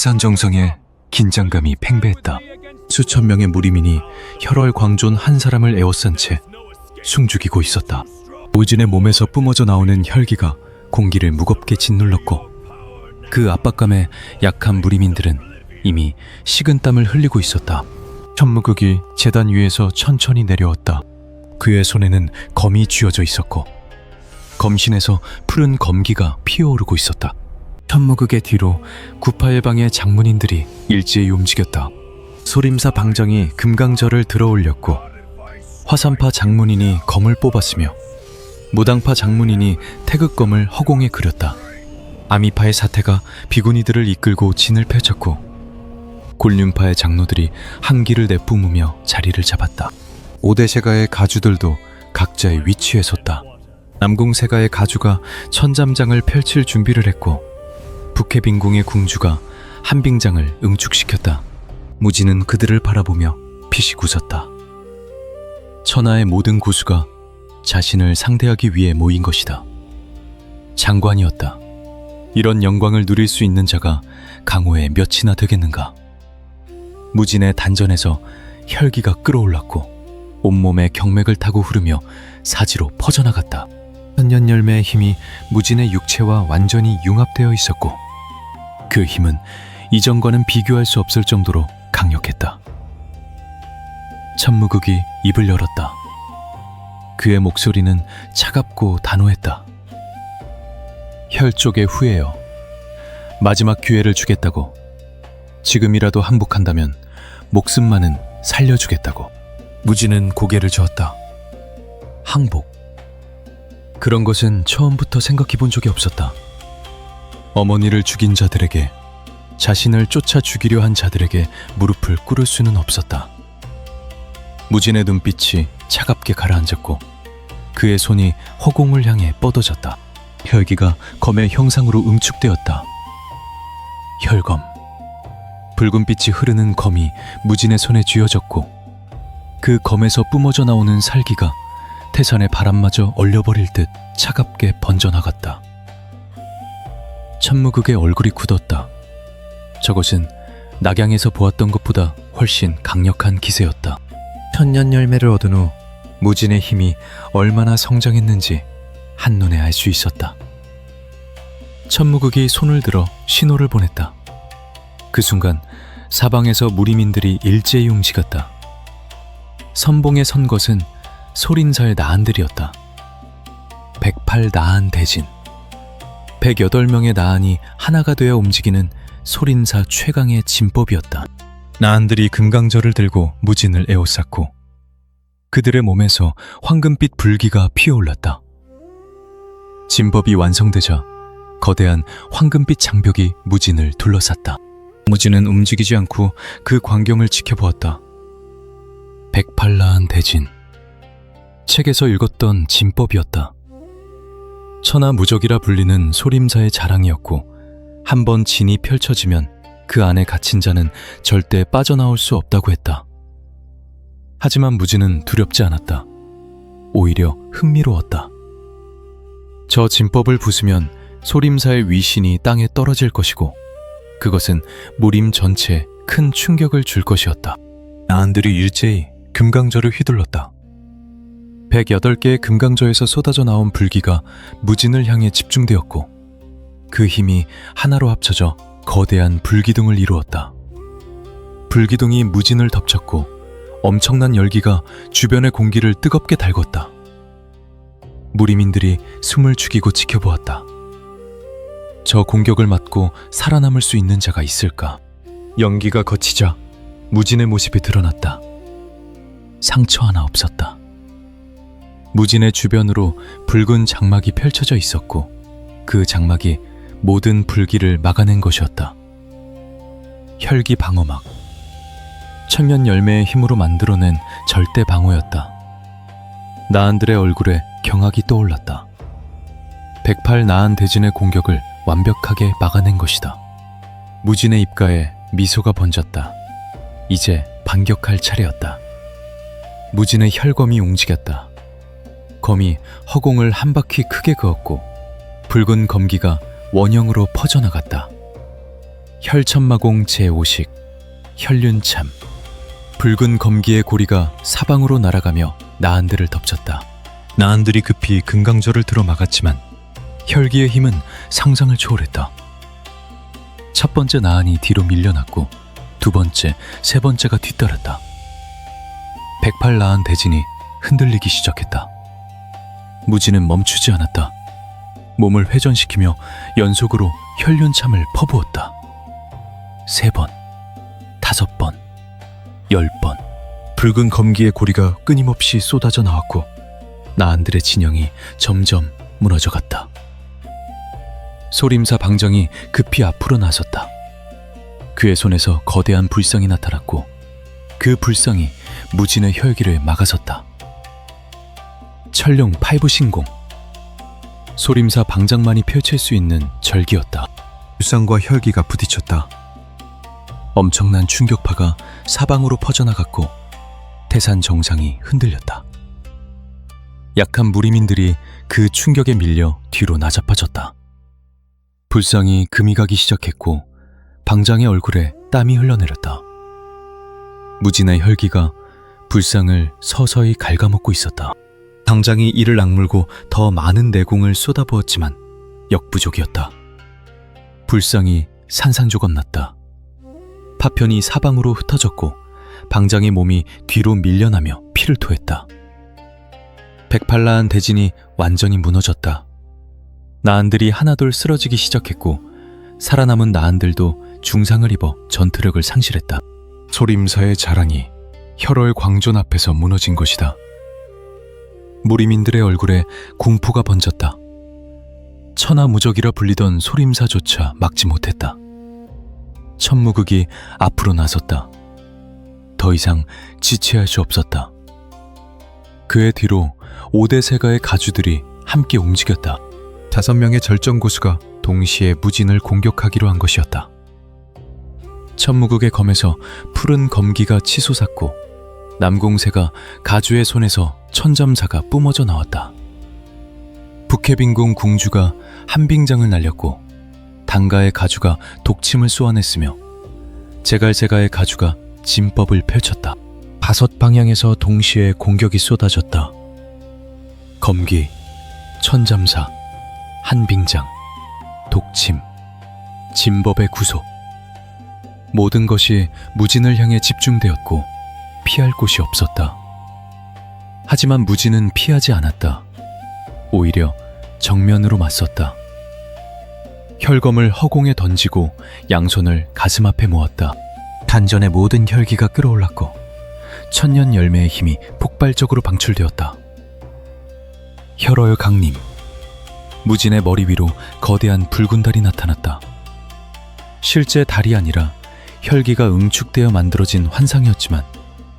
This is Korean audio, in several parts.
태산정성에 긴장감이 팽배했다. 수천 명의 무리민이 혈월광존 한 사람을 에워싼 채 숨죽이고 있었다. 무진의 몸에서 뿜어져 나오는 혈기가 공기를 무겁게 짓눌렀고, 그 압박감에 약한 무리민들은 이미 식은땀을 흘리고 있었다. 천무극이 제단 위에서 천천히 내려왔다. 그의 손에는 검이 쥐어져 있었고, 검신에서 푸른 검기가 피어오르고 있었다. 천무극의 뒤로 구파일방의 장문인들이 일제히 움직였다. 소림사 방정이 금강절을 들어올렸고, 화산파 장문인이 검을 뽑았으며 무당파 장문인이 태극검을 허공에 그렸다. 아미파의 사태가 비구니들을 이끌고 진을 펼쳤고, 곤륜파의 장로들이 한기를 내뿜으며 자리를 잡았다. 오대세가의 가주들도 각자의 위치에 섰다. 남궁세가의 가주가 천잠장을 펼칠 준비를 했고, 북해빈궁의 궁주가 한빙장을 응축시켰다. 무진은 그들을 바라보며 피식 웃었다. 천하의 모든 고수가 자신을 상대하기 위해 모인 것이다. 장관이었다. 이런 영광을 누릴 수 있는 자가 강호에 몇이나 되겠는가. 무진의 단전에서 혈기가 끓어올랐고, 온몸에 경맥을 타고 흐르며 사지로 퍼져나갔다. 천년열매의 힘이 무진의 육체와 완전히 융합되어 있었고, 그 힘은 이전과는 비교할 수 없을 정도로 강력했다. 천무극이 입을 열었다. 그의 목소리는 차갑고 단호했다. 혈족의 후예여, 마지막 기회를 주겠다고. 지금이라도 항복한다면 목숨만은 살려주겠다고. 무진은 고개를 저었다. 항복. 그런 것은 처음부터 생각해 본 적이 없었다. 어머니를 죽인 자들에게, 자신을 쫓아 죽이려 한 자들에게 무릎을 꿇을 수는 없었다. 무진의 눈빛이 차갑게 가라앉았고, 그의 손이 허공을 향해 뻗어졌다. 혈기가 검의 형상으로 응축되었다. 혈검. 붉은빛이 흐르는 검이 무진의 손에 쥐어졌고, 그 검에서 뿜어져 나오는 살기가 태산의 바람마저 얼려버릴 듯 차갑게 번져나갔다. 천무극의 얼굴이 굳었다. 저것은 낙양에서 보았던 것보다 훨씬 강력한 기세였다. 천년열매를 얻은 후 무진의 힘이 얼마나 성장했는지 한눈에 알 수 있었다. 천무극이 손을 들어 신호를 보냈다. 그 순간 사방에서 무리민들이 일제히 움직였다. 선봉에 선 것은 소린사의 나한들이었다. 108 나한 대진. 108명의 나한이 하나가 되어 움직이는 소린사 최강의 진법이었다. 나한들이 금강절을 들고 무진을 에워쌌고, 그들의 몸에서 황금빛 불기가 피어올랐다. 진법이 완성되자 거대한 황금빛 장벽이 무진을 둘러쌌다. 무진은 움직이지 않고 그 광경을 지켜보았다. 108 나한 대진. 책에서 읽었던 진법이었다. 천하무적이라 불리는 소림사의 자랑이었고, 한번 진이 펼쳐지면 그 안에 갇힌 자는 절대 빠져나올 수 없다고 했다. 하지만 무진은 두렵지 않았다. 오히려 흥미로웠다. 저 진법을 부수면 소림사의 위신이 땅에 떨어질 것이고, 그것은 무림 전체에 큰 충격을 줄 것이었다. 나한들이 일제히 금강저를 휘둘렀다. 108개의 금강저에서 쏟아져 나온 불기가 무진을 향해 집중되었고, 그 힘이 하나로 합쳐져 거대한 불기둥을 이루었다. 불기둥이 무진을 덮쳤고, 엄청난 열기가 주변의 공기를 뜨겁게 달궜다. 무리민들이 숨을 죽이고 지켜보았다. 저 공격을 맞고 살아남을 수 있는 자가 있을까? 연기가 거치자 무진의 모습이 드러났다. 상처 하나 없었다. 무진의 주변으로 붉은 장막이 펼쳐져 있었고, 그 장막이 모든 불기를 막아낸 것이었다. 혈기 방어막. 천년 열매의 힘으로 만들어낸 절대 방어였다. 나한들의 얼굴에 경악이 떠올랐다. 108 나한 대진의 공격을 완벽하게 막아낸 것이다. 무진의 입가에 미소가 번졌다. 이제 반격할 차례였다. 무진의 혈검이 움직였다. 검이 허공을 한 바퀴 크게 그었고, 붉은 검기가 원형으로 퍼져나갔다. 혈천마공 제5식 혈륜참. 붉은 검기의 고리가 사방으로 날아가며 나한들을 덮쳤다. 나한들이 급히 금강절을 들어 막았지만 혈기의 힘은 상상을 초월했다. 첫 번째 나한이 뒤로 밀려났고 두 번째, 세 번째가 뒤따랐다. 108 나한 대진이 흔들리기 시작했다. 무진은 멈추지 않았다. 몸을 회전시키며 연속으로 혈륜참을 퍼부었다. 3번, 5번, 10번. 붉은 검기의 고리가 끊임없이 쏟아져 나왔고 나한들의 진영이 점점 무너져갔다. 소림사 방장이 급히 앞으로 나섰다. 그의 손에서 거대한 불상이 나타났고 그 불상이 무진의 혈기를 막아섰다. 철룡 5 신공. 소림사 방장만이 펼칠 수 있는 절기였다. 불상과 혈기가 부딪혔다. 엄청난 충격파가 사방으로 퍼져나갔고 태산 정상이 흔들렸다. 약한 무리민들이 그 충격에 밀려 뒤로 나자빠졌다. 불상이 금이 가기 시작했고 방장의 얼굴에 땀이 흘러내렸다. 무진의 혈기가 불상을 서서히 갉아먹고 있었다. 방장이 이를 악물고 더 많은 내공을 쏟아부었지만 역부족이었다. 불상이 산산조각 났다. 파편이 사방으로 흩어졌고 방장의 몸이 뒤로 밀려나며 피를 토했다. 108라한 대진이 완전히 무너졌다. 나한들이 하나둘 쓰러지기 시작했고 살아남은 나한들도 중상을 입어 전투력을 상실했다. 소림사의 자랑이 혈월 광존 앞에서 무너진 것이다. 무리민들의 얼굴에 공포가 번졌다. 천하무적이라 불리던 소림사조차 막지 못했다. 천무극이 앞으로 나섰다. 더 이상 지체할 수 없었다. 그의 뒤로 5대 세가의 가주들이 함께 움직였다. 5명의 절정고수가 동시에 무진을 공격하기로 한 것이었다. 천무극의 검에서 푸른 검기가 치솟았고 남공세가 가주의 손에서 천잠사가 뿜어져 나왔다. 북해빈궁 궁주가 한빙장을 날렸고 단가의 가주가 독침을 쏘아냈으며 제갈세가의 가주가 진법을 펼쳤다. 5방향에서 동시에 공격이 쏟아졌다. 검기, 천잠사, 한빙장, 독침, 진법의 구속. 모든 것이 무진을 향해 집중되었고 피할 곳이 없었다. 하지만 무진은 피하지 않았다. 오히려 정면으로 맞섰다. 혈검을 허공에 던지고 양손을 가슴 앞에 모았다. 단전의 모든 혈기가 끌어올랐고 천년 열매의 힘이 폭발적으로 방출되었다. 혈월 강림. 무진의 머리 위로 거대한 붉은 달이 나타났다. 실제 달이 아니라 혈기가 응축되어 만들어진 환상이었지만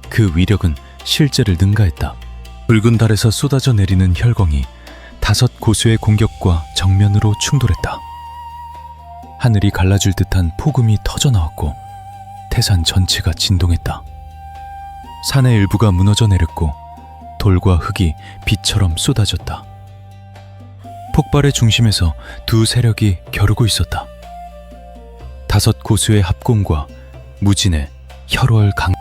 그 위력은 실제를 능가했다. 붉은 달에서 쏟아져 내리는 혈광이 5 고수의 공격과 정면으로 충돌했다. 하늘이 갈라질 듯한 폭음이 터져나왔고 태산 전체가 진동했다. 산의 일부가 무너져 내렸고 돌과 흙이 비처럼 쏟아졌다. 폭발의 중심에서 두 세력이 겨루고 있었다. 5 고수의 합공과 무진의 혈월 강.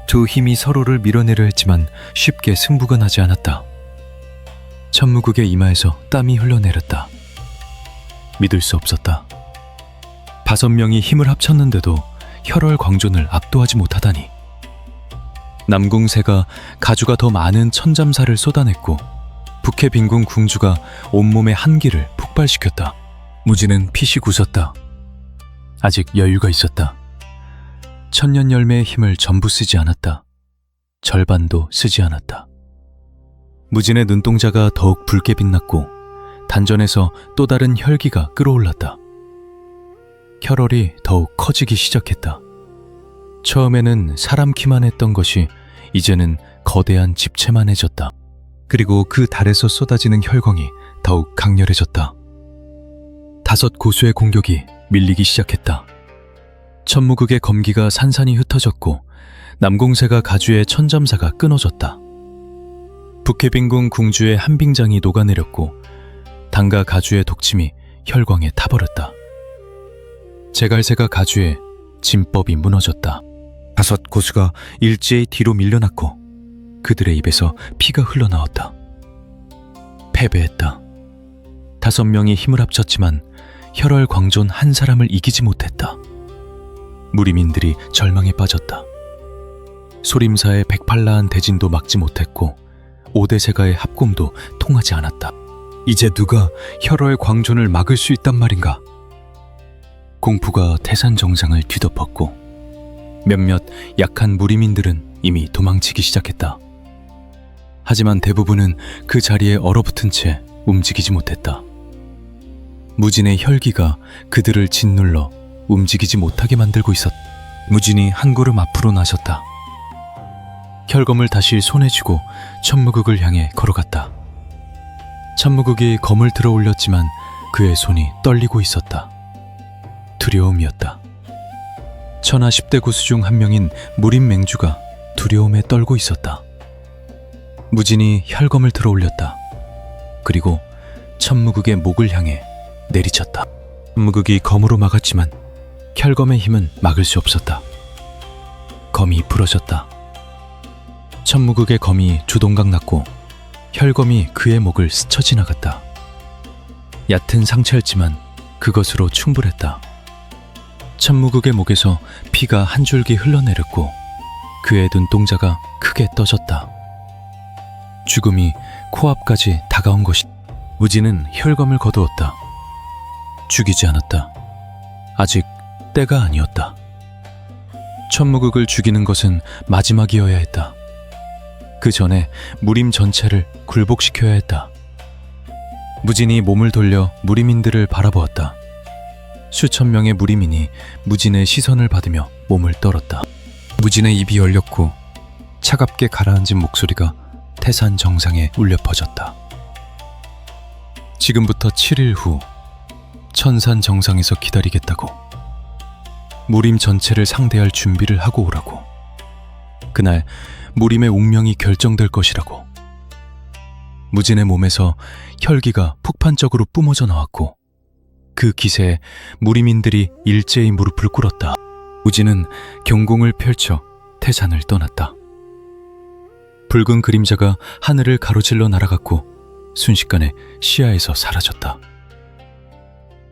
두 힘이 서로를 밀어내려 했지만 쉽게 승부가 나지 않았다. 천무국의 이마에서 땀이 흘러내렸다. 믿을 수 없었다. 5명이 힘을 합쳤는데도 혈월 광존을 압도하지 못하다니. 남궁세가 가주가 더 많은 천잠사를 쏟아냈고 북해 빈궁 궁주가 온몸의 한기를 폭발시켰다. 무진은 핏이 굳었다. 아직 여유가 있었다. 천년 열매의 힘을 전부 쓰지 않았다. 절반도 쓰지 않았다. 무진의 눈동자가 더욱 붉게 빛났고 단전에서 또 다른 혈기가 끌어올랐다. 혈월이 더욱 커지기 시작했다. 처음에는 사람 키만 했던 것이 이제는 거대한 집채만 해졌다. 그리고 그 달에서 쏟아지는 혈광이 더욱 강렬해졌다. 5 고수의 공격이 밀리기 시작했다. 천무극의 검기가 산산이 흩어졌고 남공세가 가주의 천잠사가 끊어졌다. 북해빈궁 궁주의 한빙장이 녹아내렸고 단가 가주의 독침이 혈광에 타버렸다. 제갈새가 가주에 진법이 무너졌다. 5 고수가 일제히 뒤로 밀려났고 그들의 입에서 피가 흘러나왔다. 패배했다. 5명이 힘을 합쳤지만 혈월 광존 한 사람을 이기지 못했다. 무리민들이 절망에 빠졌다. 소림사의 108라한 대진도 막지 못했고 5대세가의 합공도 통하지 않았다. 이제 누가 혈월 광존을 막을 수 있단 말인가? 공포가 태산 정상을 뒤덮었고 몇몇 약한 무리민들은 이미 도망치기 시작했다. 하지만 대부분은 그 자리에 얼어붙은 채 움직이지 못했다. 무진의 혈기가 그들을 짓눌러 움직이지 못하게 만들고 있었다. 무진이 한 걸음 앞으로 나섰다. 혈검을 다시 손에 쥐고 천무극을 향해 걸어갔다. 천무극이 검을 들어 올렸지만 그의 손이 떨리고 있었다. 두려움이었다. 천하 10대 고수 중 한 명인 무림맹주가 두려움에 떨고 있었다. 무진이 혈검을 들어 올렸다. 그리고 천무극의 목을 향해 내리쳤다. 천무극이 검으로 막았지만 혈검의 힘은 막을 수 없었다. 검이 부러졌다. 천무극의 검이 두동강 났고 혈검이 그의 목을 스쳐 지나갔다. 얕은 상처였지만 그것으로 충분했다. 천무극의 목에서 피가 한 줄기 흘러내렸고 그의 눈동자가 크게 떠졌다. 죽음이 코앞까지 다가온 것이다. 무진은 혈검을 거두었다. 죽이지 않았다. 아직 때가 아니었다. 천무극을 죽이는 것은 마지막이어야 했다. 그 전에 무림 전체를 굴복시켜야 했다. 무진이 몸을 돌려 무림인들을 바라보았다. 수천 명의 무림인이 무진의 시선을 받으며 몸을 떨었다. 무진의 입이 열렸고 차갑게 가라앉은 목소리가 태산 정상에 울려 퍼졌다. 지금부터 7일 후 천산 정상에서 기다리겠다고. 무림 전체를 상대할 준비를 하고 오라고. 그날 무림의 운명이 결정될 것이라고. 무진의 몸에서 혈기가 폭발적으로 뿜어져 나왔고 그 기세에 무림인들이 일제히 무릎을 꿇었다. 무진은 경공을 펼쳐 태산을 떠났다. 붉은 그림자가 하늘을 가로질러 날아갔고 순식간에 시야에서 사라졌다.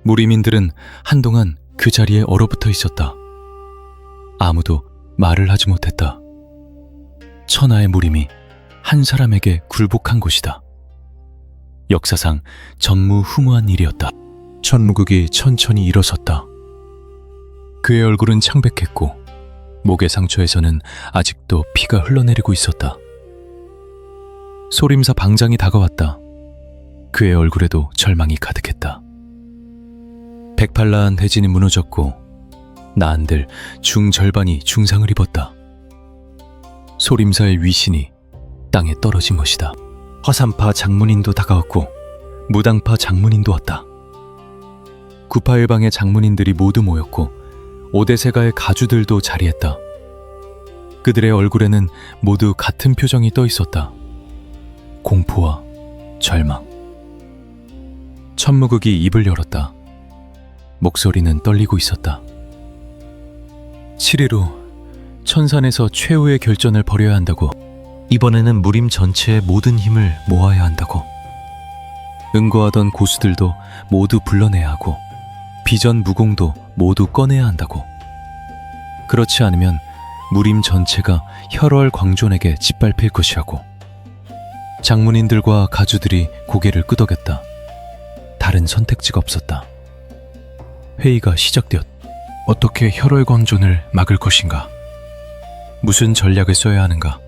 무림인들은 한동안 그 자리에 얼어붙어 있었다. 아무도 말을 하지 못했다. 천하의 무림이 한 사람에게 굴복한 곳이다. 역사상 전무후무한 일이었다. 천무극이 천천히 일어섰다. 그의 얼굴은 창백했고 목의 상처에서는 아직도 피가 흘러내리고 있었다. 소림사 방장이 다가왔다. 그의 얼굴에도 절망이 가득했다. 108라한 대진이 무너졌고 나한들 중절반이 중상을 입었다. 소림사의 위신이 땅에 떨어진 것이다. 화산파 장문인도 다가왔고 무당파 장문인도 왔다. 구파일방의 장문인들이 모두 모였고 5대세가의 가주들도 자리했다. 그들의 얼굴에는 모두 같은 표정이 떠 있었다. 공포와 절망. 천무극이 입을 열었다. 목소리는 떨리고 있었다. 7일 후 천산에서 최후의 결전을 벌여야 한다고. 이번에는 무림 전체의 모든 힘을 모아야 한다고. 응거하던 고수들도 모두 불러내야 하고 비전 무공도 모두 꺼내야 한다고. 그렇지 않으면 무림 전체가 혈월 광존에게 짓밟힐 것이라고. 장문인들과 가주들이 고개를 끄덕였다. 다른 선택지가 없었다. 회의가 시작되었다. 어떻게 혈월 광존을 막을 것인가? 무슨 전략을 써야 하는가?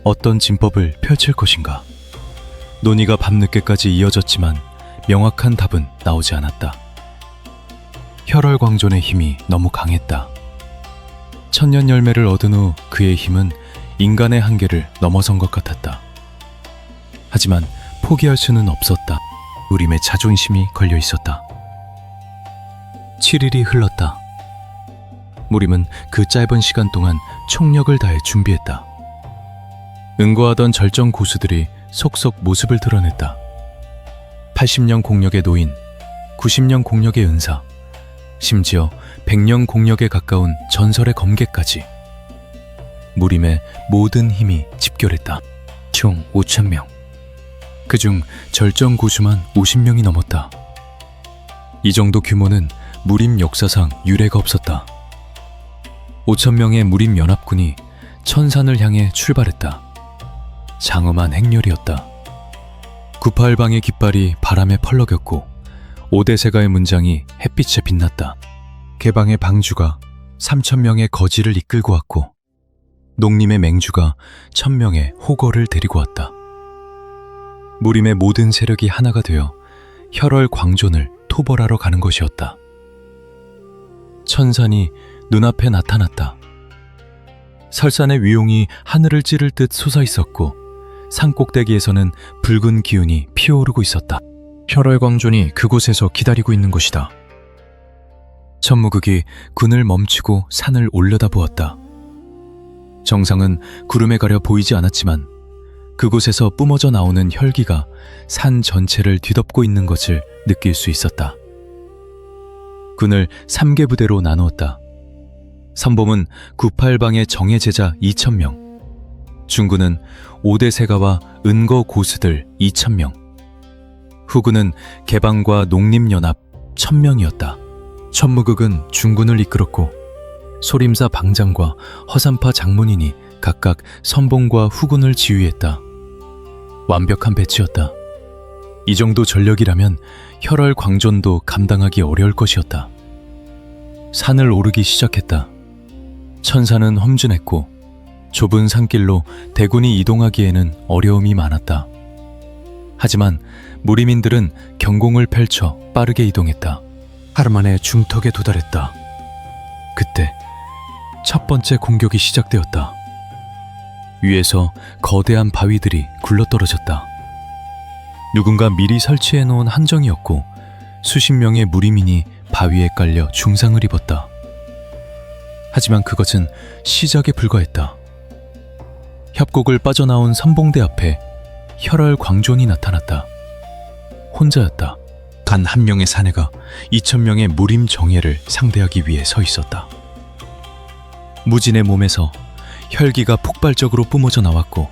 어떤 진법을 펼칠 것인가? 논의가 밤늦게까지 이어졌지만 명확한 답은 나오지 않았다. 혈월 광존의 힘이 너무 강했다. 천년 열매를 얻은 후 그의 힘은 인간의 한계를 넘어선 것 같았다. 하지만 포기할 수는 없었다. 무림의 자존심이 걸려 있었다. 7일이 흘렀다. 무림은 그 짧은 시간 동안 총력을 다해 준비했다. 응거하던 절정 고수들이 속속 모습을 드러냈다. 80년 공력의 노인, 90년 공력의 은사, 심지어 백령 공력에 가까운 전설의 검계까지 무림의 모든 힘이 집결했다. 총 5,000명. 그중 절정 고수만 50명이 넘었다. 이 정도 규모는 무림 역사상 유례가 없었다. 5,000명의 무림 연합군이 천산을 향해 출발했다. 장엄한 행렬이었다. 98방의 깃발이 바람에 펄럭였고 오대세가의 문장이 햇빛에 빛났다. 개방의 방주가 3,000명의 거지를 이끌고 왔고 농림의 맹주가 1,000명의 호거를 데리고 왔다. 무림의 모든 세력이 하나가 되어 혈월 광존을 토벌하러 가는 것이었다. 천산이 눈앞에 나타났다. 설산의 위용이 하늘을 찌를 듯 솟아 있었고 산꼭대기에서는 붉은 기운이 피어오르고 있었다. 혈월광존이 그곳에서 기다리고 있는 것이다. 천무극이 군을 멈추고 산을 올려다보았다. 정상은 구름에 가려 보이지 않았지만 그곳에서 뿜어져 나오는 혈기가 산 전체를 뒤덮고 있는 것을 느낄 수 있었다. 군을 3개 부대로 나누었다. 선봉은 98방의 정예 제자 2,000명, 중군은 오대세가와 은거 고수들 2,000명, 후군은 개방과 농림연합 1,000명이었다. 천무극은 중군을 이끌었고 소림사 방장과 허산파 장문인이 각각 선봉과 후군을 지휘했다. 완벽한 배치였다. 이 정도 전력이라면 혈월 광존도 감당하기 어려울 것이었다. 산을 오르기 시작했다. 천산은 험준했고 좁은 산길로 대군이 이동하기에는 어려움이 많았다. 하지만 무림인들은 경공을 펼쳐 빠르게 이동했다. 하루 만에 중턱에 도달했다. 그때 첫 번째 공격이 시작되었다. 위에서 거대한 바위들이 굴러떨어졌다. 누군가 미리 설치해 놓은 함정이었고 수십 명의 무림인이 바위에 깔려 중상을 입었다. 하지만 그것은 시작에 불과했다. 협곡을 빠져나온 선봉대 앞에 혈월 광존이 나타났다. 혼자였다. 단 한 명의 사내가 2,000명의 무림 정예를 상대하기 위해 서 있었다. 무진의 몸에서 혈기가 폭발적으로 뿜어져 나왔고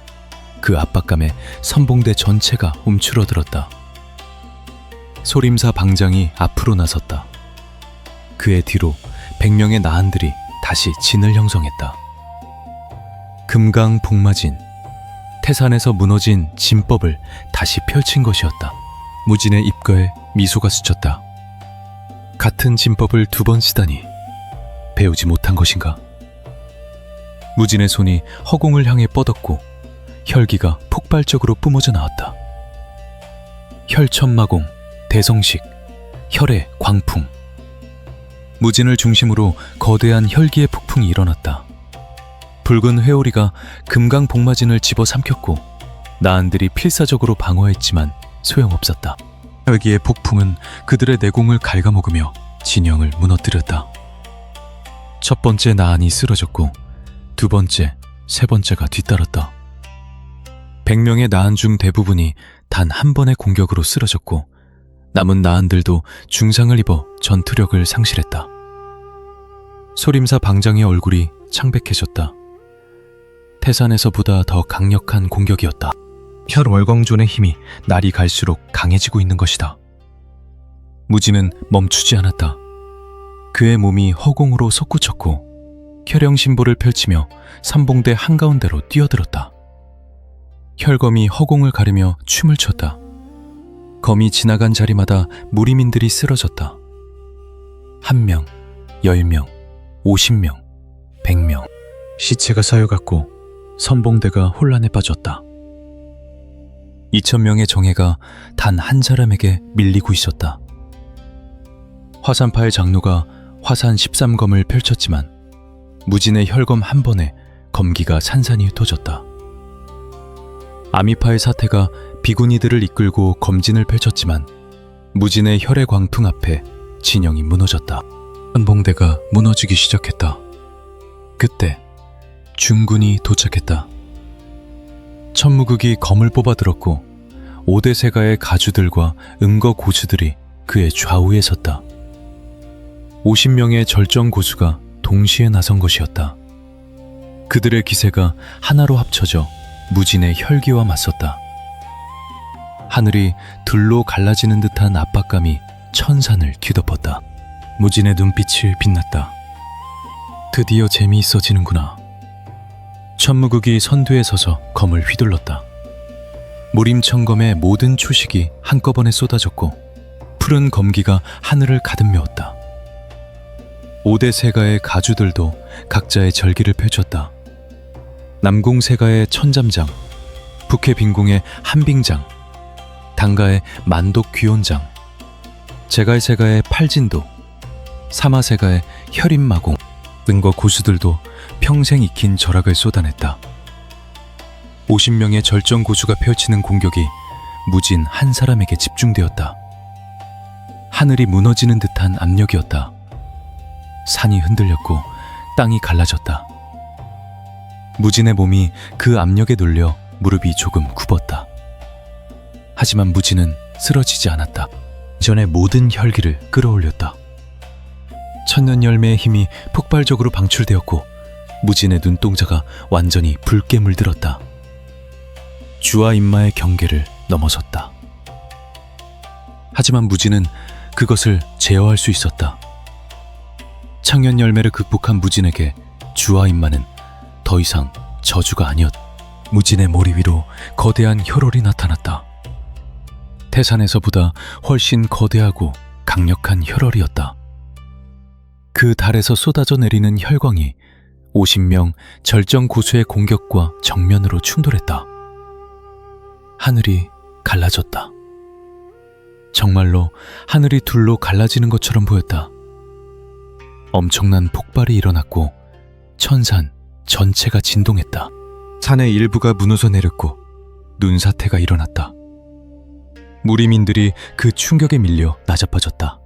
그 압박감에 선봉대 전체가 움츠러들었다. 소림사 방장이 앞으로 나섰다. 그의 뒤로 100명의 나한들이 다시 진을 형성했다. 금강 복마진, 태산에서 무너진 진법을 다시 펼친 것이었다. 무진의 입가에 미소가 스쳤다. 같은 진법을 2번 쓰다니 배우지 못한 것인가? 무진의 손이 허공을 향해 뻗었고 혈기가 폭발적으로 뿜어져 나왔다. 혈천마공, 대성식, 혈의 광풍. 무진을 중심으로 거대한 혈기의 폭풍이 일어났다. 붉은 회오리가 금강 복마진을 집어삼켰고 나한들이 필사적으로 방어했지만 소용없었다. 혈기의 폭풍은 그들의 내공을 갉아먹으며 진영을 무너뜨렸다. 첫 번째 나한이 쓰러졌고 2번째, 3번째가 뒤따랐다. 100명의 나한 중 대부분이 단 한 번의 공격으로 쓰러졌고 남은 나한들도 중상을 입어 전투력을 상실했다. 소림사 방장의 얼굴이 창백해졌다. 태산에서보다 더 강력한 공격이었다. 혈월광존의 힘이 날이 갈수록 강해지고 있는 것이다. 무진은 멈추지 않았다. 그의 몸이 허공으로 솟구쳤고 혈영심보를 펼치며 삼봉대 한가운데로 뛰어들었다. 혈검이 허공을 가르며 춤을 췄다. 검이 지나간 자리마다 무림인들이 쓰러졌다. 1명, 10명, 50명, 100명. 시체가 쌓여갔고 선봉대가 혼란에 빠졌다. 2,000명의 정예가 단 한 사람에게 밀리고 있었다. 화산파의 장로가 화산 13검을 펼쳤지만 무진의 혈검 한 번에 검기가 산산이 흩어졌다. 아미파의 사태가 비구니들을 이끌고 검진을 펼쳤지만 무진의 혈의 광풍 앞에 진영이 무너졌다. 선봉대가 무너지기 시작했다. 그때 중군이 도착했다. 천무극이 검을 뽑아들었고 오대세가의 가주들과 은거 고수들이 그의 좌우에 섰다. 50명의 절정 고수가 동시에 나선 것이었다. 그들의 기세가 하나로 합쳐져 무진의 혈기와 맞섰다. 하늘이 들로 갈라지는 듯한 압박감이 천산을 뒤덮었다. 무진의 눈빛이 빛났다. 드디어 재미있어지는구나. 천무국이 선두에 서서 검을 휘둘렀다. 무림천검의 모든 초식이 한꺼번에 쏟아졌고 푸른 검기가 하늘을 가득 메웠다. 5대 세가의 가주들도 각자의 절기를 펼쳤다. 남궁세가의 천잠장, 북해빈궁의 한빙장, 당가의 만독귀온장, 제갈세가의 팔진도, 사마세가의 혈인마공 등과 고수들도 평생 익힌 절학을 쏟아냈다. 50명의 절정 고수가 펼치는 공격이 무진 한 사람에게 집중되었다. 하늘이 무너지는 듯한 압력이었다. 산이 흔들렸고 땅이 갈라졌다. 무진의 몸이 그 압력에 눌려 무릎이 조금 굽었다. 하지만 무진은 쓰러지지 않았다. 전의 모든 혈기를 끌어올렸다. 천년열매의 힘이 폭발적으로 방출되었고 무진의 눈동자가 완전히 붉게 물들었다. 주와 인마의 경계를 넘어섰다. 하지만 무진은 그것을 제어할 수 있었다. 창년열매를 극복한 무진에게 주와 인마는 더 이상 저주가 아니었다. 무진의 머리 위로 거대한 혈월이 나타났다. 태산에서보다 훨씬 거대하고 강력한 혈월이었다. 그 달에서 쏟아져 내리는 혈광이 50명 절정 고수의 공격과 정면으로 충돌했다. 하늘이 갈라졌다. 정말로 하늘이 둘로 갈라지는 것처럼 보였다. 엄청난 폭발이 일어났고 천산 전체가 진동했다. 산의 일부가 무너져 내렸고 눈사태가 일어났다. 무리민들이 그 충격에 밀려 나자빠졌다.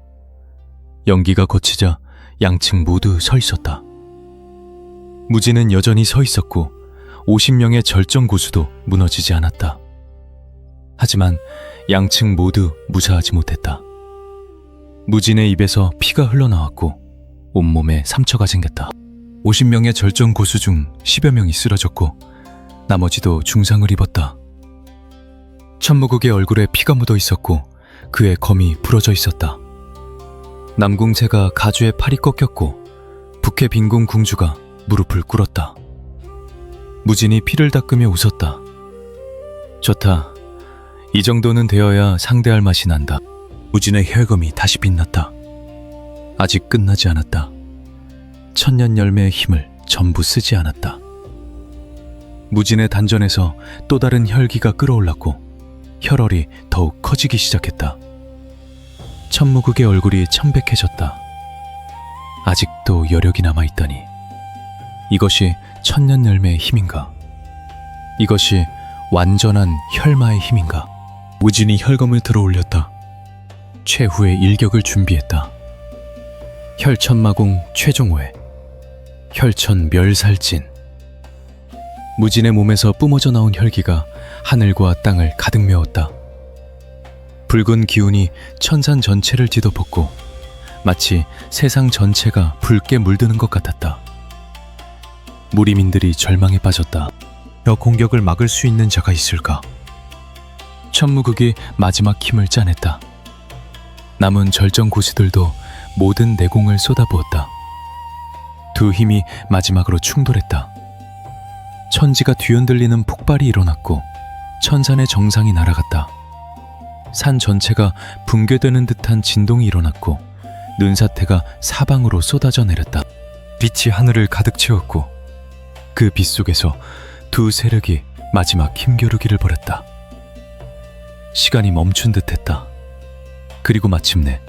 연기가 거치자 양측 모두 서 있었다. 무진은 여전히 서 있었고 50명의 절정 고수도 무너지지 않았다. 하지만 양측 모두 무사하지 못했다. 무진의 입에서 피가 흘러나왔고 온몸에 상처가 생겼다. 50명의 절정 고수 중 10여 명이 쓰러졌고 나머지도 중상을 입었다. 천무국의 얼굴에 피가 묻어 있었고 그의 검이 부러져 있었다. 남궁세가 가주의 팔이 꺾였고 북해 빈궁 궁주가 무릎을 꿇었다. 무진이 피를 닦으며 웃었다. 좋다. 이 정도는 되어야 상대할 맛이 난다. 무진의 혈검이 다시 빛났다. 아직 끝나지 않았다. 천년열매의 힘을 전부 쓰지 않았다. 무진의 단전에서 또 다른 혈기가 끌어올랐고 혈월이 더욱 커지기 시작했다. 천무국의 얼굴이 천백해졌다. 아직도 여력이 남아있다니. 이것이 천년열매의 힘인가? 이것이 완전한 혈마의 힘인가? 무진이 혈검을 들어올렸다. 최후의 일격을 준비했다. 혈천마공 최종회, 혈천멸살진. 무진의 몸에서 뿜어져 나온 혈기가 하늘과 땅을 가득 메웠다. 붉은 기운이 천산 전체를 뒤덮었고 마치 세상 전체가 붉게 물드는 것 같았다. 무리민들이 절망에 빠졌다. 저 공격을 막을 수 있는 자가 있을까? 천무국이 마지막 힘을 짜냈다. 남은 절정 고수들도 모든 내공을 쏟아부었다. 두 힘이 마지막으로 충돌했다. 천지가 뒤흔들리는 폭발이 일어났고 천산의 정상이 날아갔다. 산 전체가 붕괴되는 듯한 진동이 일어났고 눈사태가 사방으로 쏟아져 내렸다. 빛이 하늘을 가득 채웠고 그 빛 속에서 두 세력이 마지막 힘겨루기를 벌였다. 시간이 멈춘 듯했다. 그리고 마침내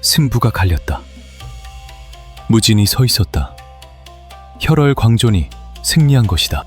승부가 갈렸다. 무진이 서 있었다. 혈월 광존이 승리한 것이다.